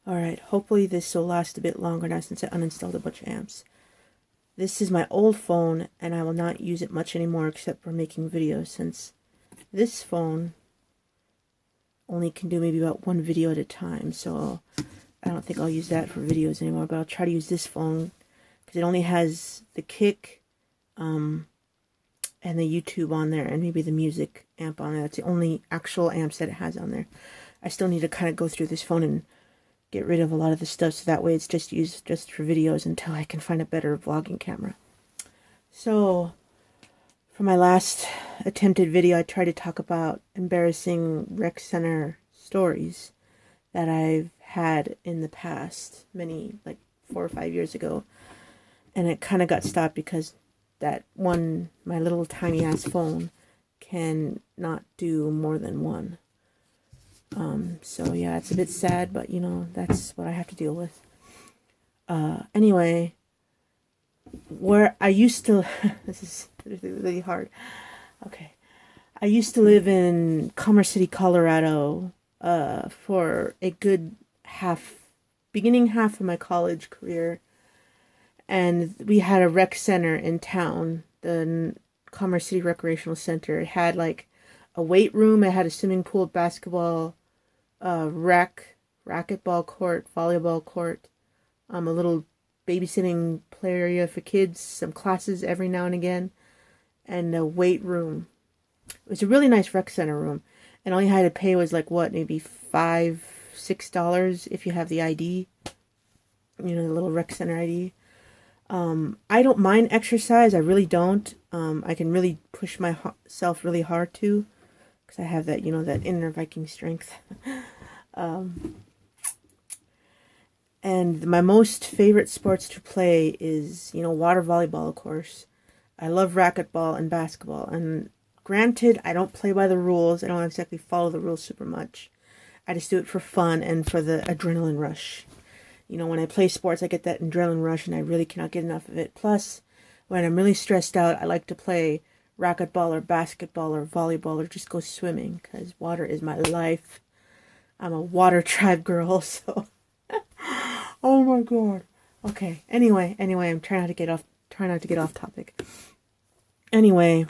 Alright, hopefully this will last a bit longer now since I uninstalled a bunch of amps. This is my old phone, and I will not use it much anymore except for making videos, since this phone only can do maybe about one video at a time, so I don't think I'll use that for videos anymore, but I'll try to use this phone, because it only has the kick, and the YouTube on there, and maybe the music amp on there. That's the only actual amps that it has on there. I still need to kind of go through this phone and get rid of a lot of the stuff, so that way it's just used just for videos until I can find a better vlogging camera. So, for my last attempted video, I tried to talk about embarrassing rec center stories that I've had in the past, many, like 4 or 5 years ago, and it kind of got stopped because that one, my little tiny ass phone, can not do more than one. So yeah, it's a bit sad, but you know, that's what I have to deal with. Anyway, where I used to, this is really hard. Okay. I used to live in Commerce City, Colorado, for a good beginning half of my college career. And we had a rec center in town, the Commerce City Recreational Center. It had like a weight room, it had a swimming pool, basketball, racquetball court, volleyball court, a little babysitting play area for kids, some classes every now and again, and a weight room. It was a really nice rec center room, and all you had to pay was like what, maybe $5-6 if you have the ID, you know, the little rec center ID. I don't mind exercise, I really don't. I can really push myself really hard too, because I have that, you know, that inner Viking strength. And my most favorite sports to play is, you know, water volleyball, of course. I love racquetball and basketball. And granted, I don't play by the rules. I don't exactly follow the rules super much. I just do it for fun and for the adrenaline rush. You know, when I play sports, I get that adrenaline rush and I really cannot get enough of it. Plus, when I'm really stressed out, I like to play racquetball or basketball or volleyball or just go swimming, because water is my life. I'm a water tribe girl, so... Oh my god. Okay. Anyway, I'm trying not to get off topic. Anyway,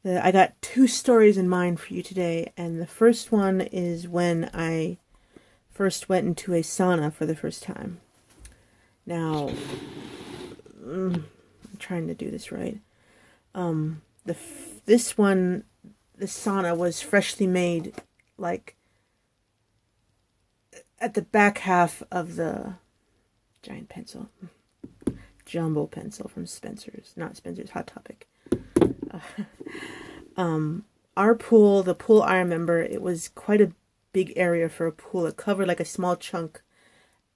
I got 2 stories in mind for you today, and the first one is when I first went into a sauna for the first time. Now, I'm trying to do this right. The sauna was freshly made, like at the back half of the giant pencil, jumbo pencil from Spencer's, not Spencer's, Hot Topic. Our pool, the pool I remember, it was quite a big area for a pool. It covered like a small chunk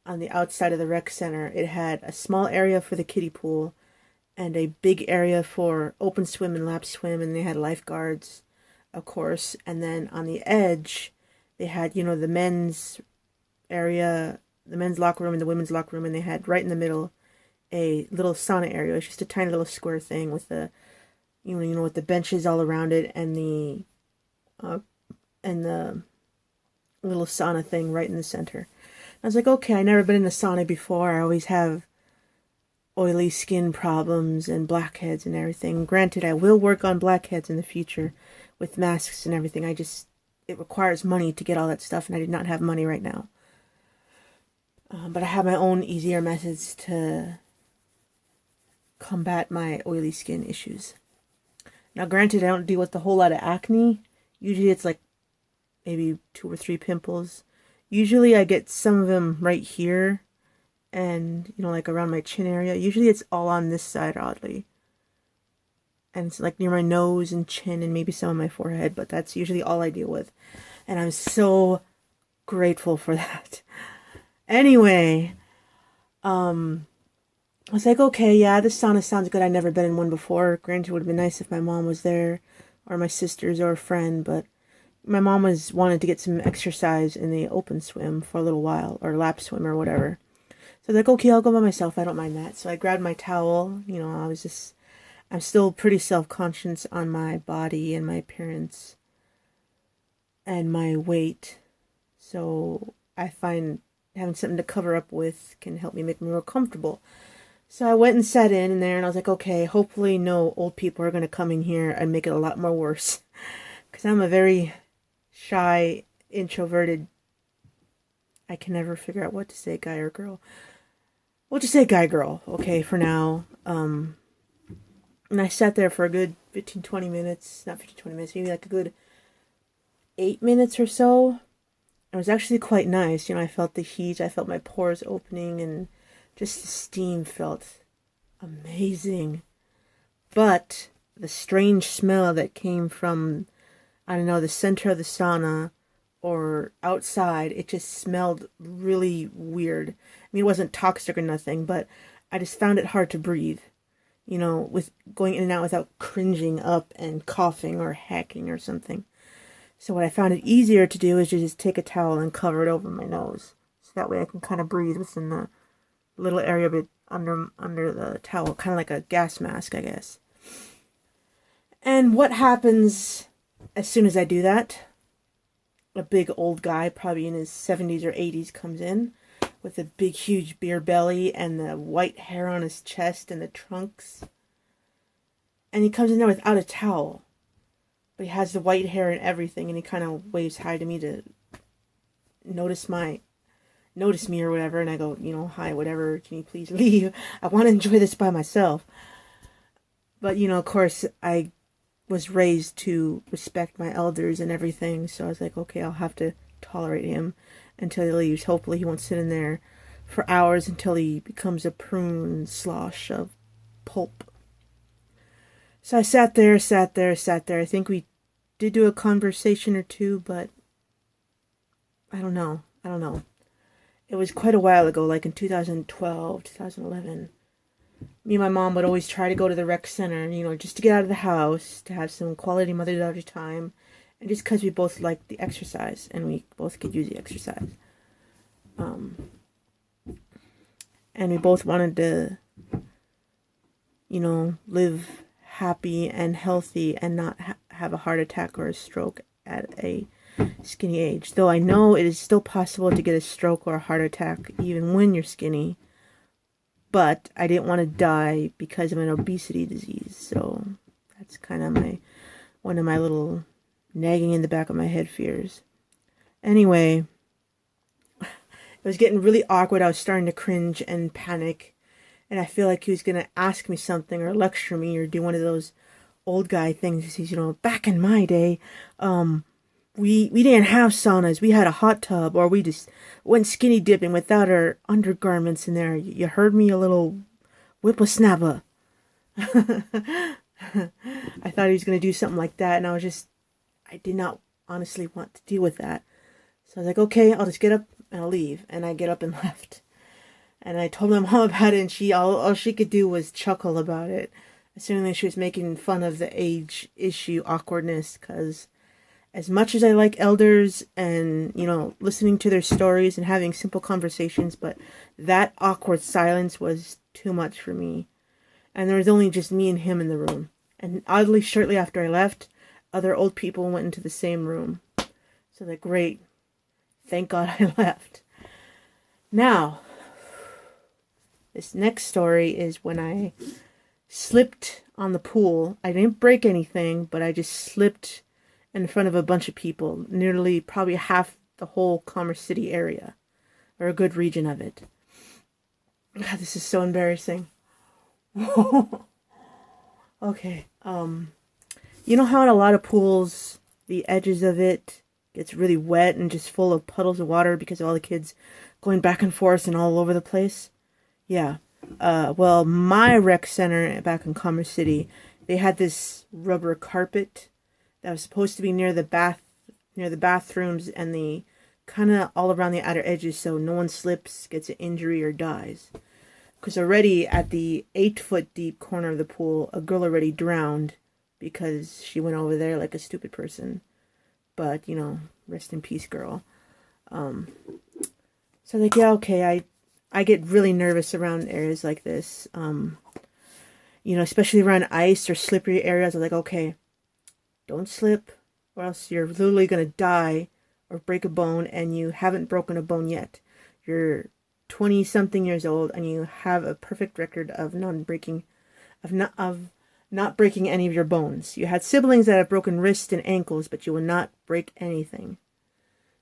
on the outside of the rec center. It had a small area for the kiddie pool and a big area for open swim and lap swim, and they had lifeguards, of course. And then on the edge, they had, you know, the men's area, the men's locker room and the women's locker room, and they had right in the middle a little sauna area. It's just a tiny little square thing with the, you know, with the benches all around it, and the little sauna thing right in the center. I was like, okay, I've never been in the sauna before. I always have oily skin problems and blackheads and everything. Granted, I will work on blackheads in the future with masks and everything. It requires money to get all that stuff, and I did not have money right now. But I have my own easier methods to combat my oily skin issues. Now, granted, I don't deal with a whole lot of acne. Usually it's like maybe 2 or 3 pimples. Usually I get some of them right here and, you know, like around my chin area. Usually it's all on this side, oddly. And it's like near my nose and chin and maybe some on my forehead, but that's usually all I deal with. And I'm so grateful for that. Anyway, I was like, okay, yeah, this sauna sounds good. I've never been in one before. Granted, it would have been nice if my mom was there, or my sisters, or a friend, but my mom wanted to get some exercise in the open swim for a little while, or lap swim, or whatever. So I was like, okay, I'll go by myself. I don't mind that. So I grabbed my towel. You know, I'm still pretty self-conscious on my body and my appearance and my weight. So I find having something to cover up with can help me make me more comfortable. So I went and sat in there, and I was like, okay, hopefully no old people are going to come in here and make it a lot more worse. Because I'm a very shy, introverted, I can never figure out what to say, guy or girl. We'll just say guy, girl, okay, for now. And I sat there for a good 15, 20 minutes. Not 15, 20 minutes, maybe like a good 8 minutes or so. It was actually quite nice. You know, I felt the heat. I felt my pores opening, and just the steam felt amazing. But the strange smell that came from, I don't know, the center of the sauna or outside, it just smelled really weird. I mean, it wasn't toxic or nothing, but I just found it hard to breathe. You know, with going in and out without cringing up and coughing or hacking or something. So what I found it easier to do is just take a towel and cover it over my nose. So that way I can kind of breathe within the little area of it under the towel. Kind of like a gas mask, I guess. And what happens as soon as I do that? A big old guy, probably in his 70s or 80s, comes in with a big, huge beer belly and the white hair on his chest and the trunks. And he comes in there without a towel. But he has the white hair and everything, and he kind of waves hi to me to notice me or whatever. And I go, you know, hi, whatever, can you please leave? I want to enjoy this by myself. But, you know, of course, I was raised to respect my elders and everything, so I was like, okay, I'll have to tolerate him until he leaves. Hopefully he won't sit in there for hours until he becomes a prune slosh of pulp. So I sat there. I think we did do a conversation or two, but I don't know. It was quite a while ago, like in 2012, 2011. Me and my mom would always try to go to the rec center, you know, just to get out of the house, to have some quality mother-daughter time, and just because we both liked the exercise, and we both could use the exercise. And we both wanted to, you know, live happy and healthy and not have a heart attack or a stroke at a skinny age. Though I know it is still possible to get a stroke or a heart attack even when you're skinny. But I didn't want to die because of an obesity disease. So that's kind of one of my little nagging in the back of my head fears. Anyway, it was getting really awkward. I was starting to cringe and panic. And I feel like he was going to ask me something or lecture me or do one of those old guy things. He says, you know, back in my day, we didn't have saunas. We had a hot tub, or we just went skinny dipping without our undergarments in there. You heard me, a little whippersnapper. I thought he was going to do something like that, and I did not honestly want to deal with that. So I was like, okay, I'll just get up and I'll leave. And I get up and left. And I told my mom about it, and all she could do was chuckle about it. Assuming she was making fun of the age issue awkwardness, because as much as I like elders and, you know, listening to their stories and having simple conversations, but that awkward silence was too much for me. And there was only just me and him in the room. And oddly, shortly after I left, other old people went into the same room. So like, great. Thank God I left. Now, this next story is when I slipped on the pool. I didn't break anything, but I just slipped in front of a bunch of people. Nearly probably half the whole Commerce City area. Or a good region of it. God, this is so embarrassing. Okay. You know how in a lot of pools, the edges of it gets really wet and just full of puddles of water because of all the kids going back and forth and all over the place? Yeah. Well, my rec center back in Commerce City, they had this rubber carpet that was supposed to be near the bathrooms and the kind of all around the outer edges, so no one slips, gets an injury, or dies. Because already at the 8-foot deep corner of the pool, a girl already drowned because she went over there like a stupid person. But, you know, rest in peace, girl. So like, yeah, okay, I get really nervous around areas like this. You know, especially around ice or slippery areas. I'm like, okay, don't slip or else you're literally going to die or break a bone, and you haven't broken a bone yet. you're 20 something years old and you have a perfect record of not breaking any of your bones. You had siblings that have broken wrists and ankles, but you will not break anything.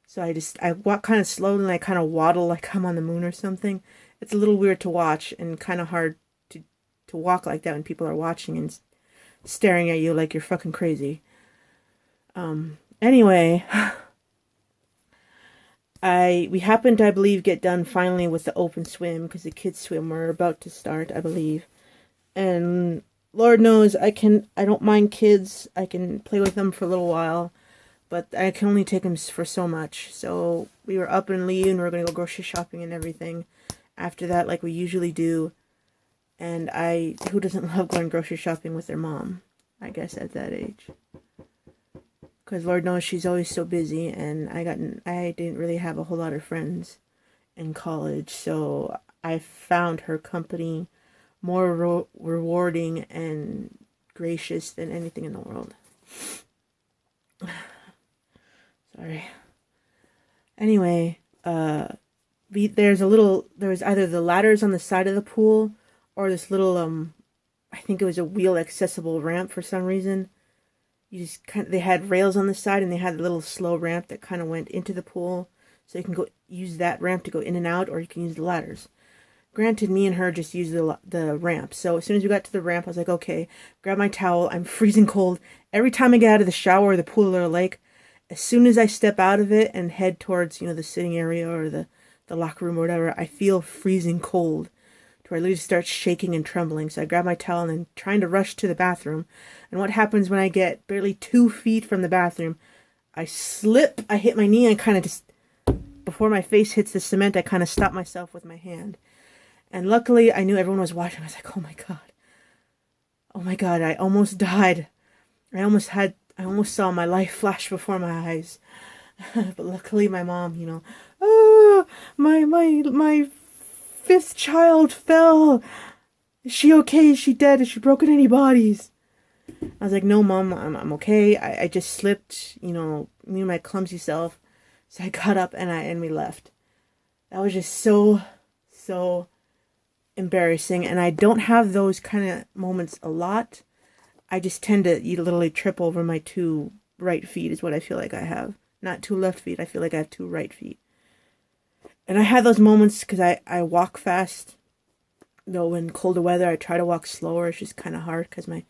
So I walk kind of slowly and I kind of waddle like I'm on the moon or something. It's a little weird to watch and kind of hard to walk like that when people are watching and staring at you like you're fucking crazy. Anyway, we happened to, I believe, get done finally with the open swim because the kids swim were about to start, I believe. And Lord knows I don't mind kids. I can play with them for a little while, but I can only take them for so much. So we were up and leaving. We were going to go grocery shopping and everything after that, like we usually do. And who doesn't love going grocery shopping with their mom, I guess, at that age? Because Lord knows she's always so busy, and I didn't really have a whole lot of friends in college, so I found her company more rewarding and gracious than anything in the world. Sorry. Anyway, there was either the ladders on the side of the pool or this little, I think it was a wheel accessible ramp for some reason. They had rails on the side and they had a little slow ramp that kind of went into the pool. So you can go use that ramp to go in and out, or you can use the ladders. Granted, me and her just used the ramp. So as soon as we got to the ramp, I was like, okay, grab my towel. I'm freezing cold. Every time I get out of the shower or the pool or the lake, as soon as I step out of it and head towards, the sitting area or the locker room or whatever, I feel freezing cold. To where I literally start shaking and trembling. So I grab my towel and then trying to rush to the bathroom. And what happens when I get barely 2 feet from the bathroom? I slip, I hit my knee, and kind of just, before my face hits the cement, I kind of stop myself with my hand. And luckily, I knew everyone was watching. I was like, oh my God, I almost died. I almost saw my life flash before my eyes. But luckily, my mom, oh, my 5th child fell. Is she okay? Is she dead? Has she broken any bodies? I was like, no, Mom, I'm okay. I just slipped, me and my clumsy self. So I got up and we left. That was just so embarrassing. And I don't have those kind of moments a lot. I just tend to literally trip over my 2 right feet is what I feel like I have. Not 2 left feet. I feel like I have 2 right feet. And I had those moments because I walk fast. Though in colder weather, I try to walk slower. It's just kind of hard because I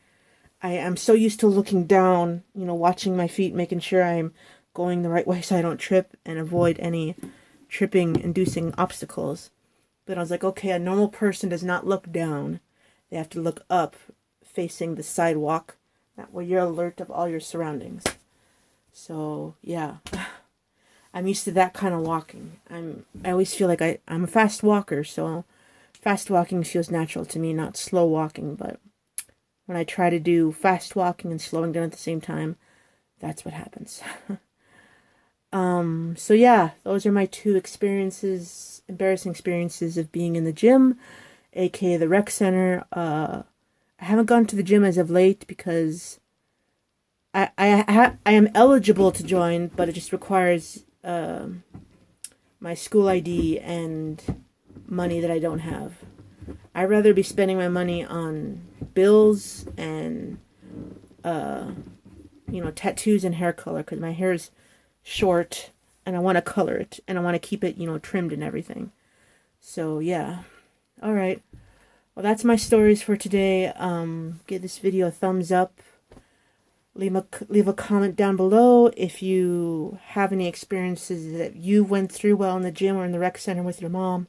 am so used to looking down, watching my feet, making sure I'm going the right way so I don't trip and avoid any tripping-inducing obstacles. But I was like, okay, a normal person does not look down. They have to look up, facing the sidewalk. That way you're alert of all your surroundings. So, yeah. I'm used to that kind of walking. I always feel like I'm a fast walker, so fast walking feels natural to me, not slow walking. But when I try to do fast walking and slowing down at the same time, that's what happens. So yeah, those are my 2 embarrassing experiences of being in the gym, aka the rec center. I haven't gone to the gym as of late because I am eligible to join, but it just requires my school ID and money that I don't have. I'd rather be spending my money on bills and tattoos and hair color, because my hair is short and I want to color it and I want to keep it trimmed and everything. So yeah. All right, well, that's my stories for today. Give this video a thumbs up. Leave a comment down below if you have any experiences that you went through while in the gym or in the rec center with your mom,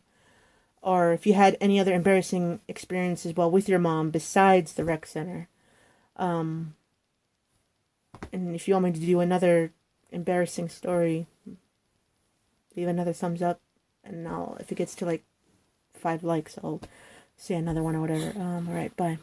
or if you had any other embarrassing experiences while with your mom besides the rec center. And if you want me to do another embarrassing story, leave another thumbs up, and if it gets to like 5 likes, I'll say another one or whatever. All right, bye.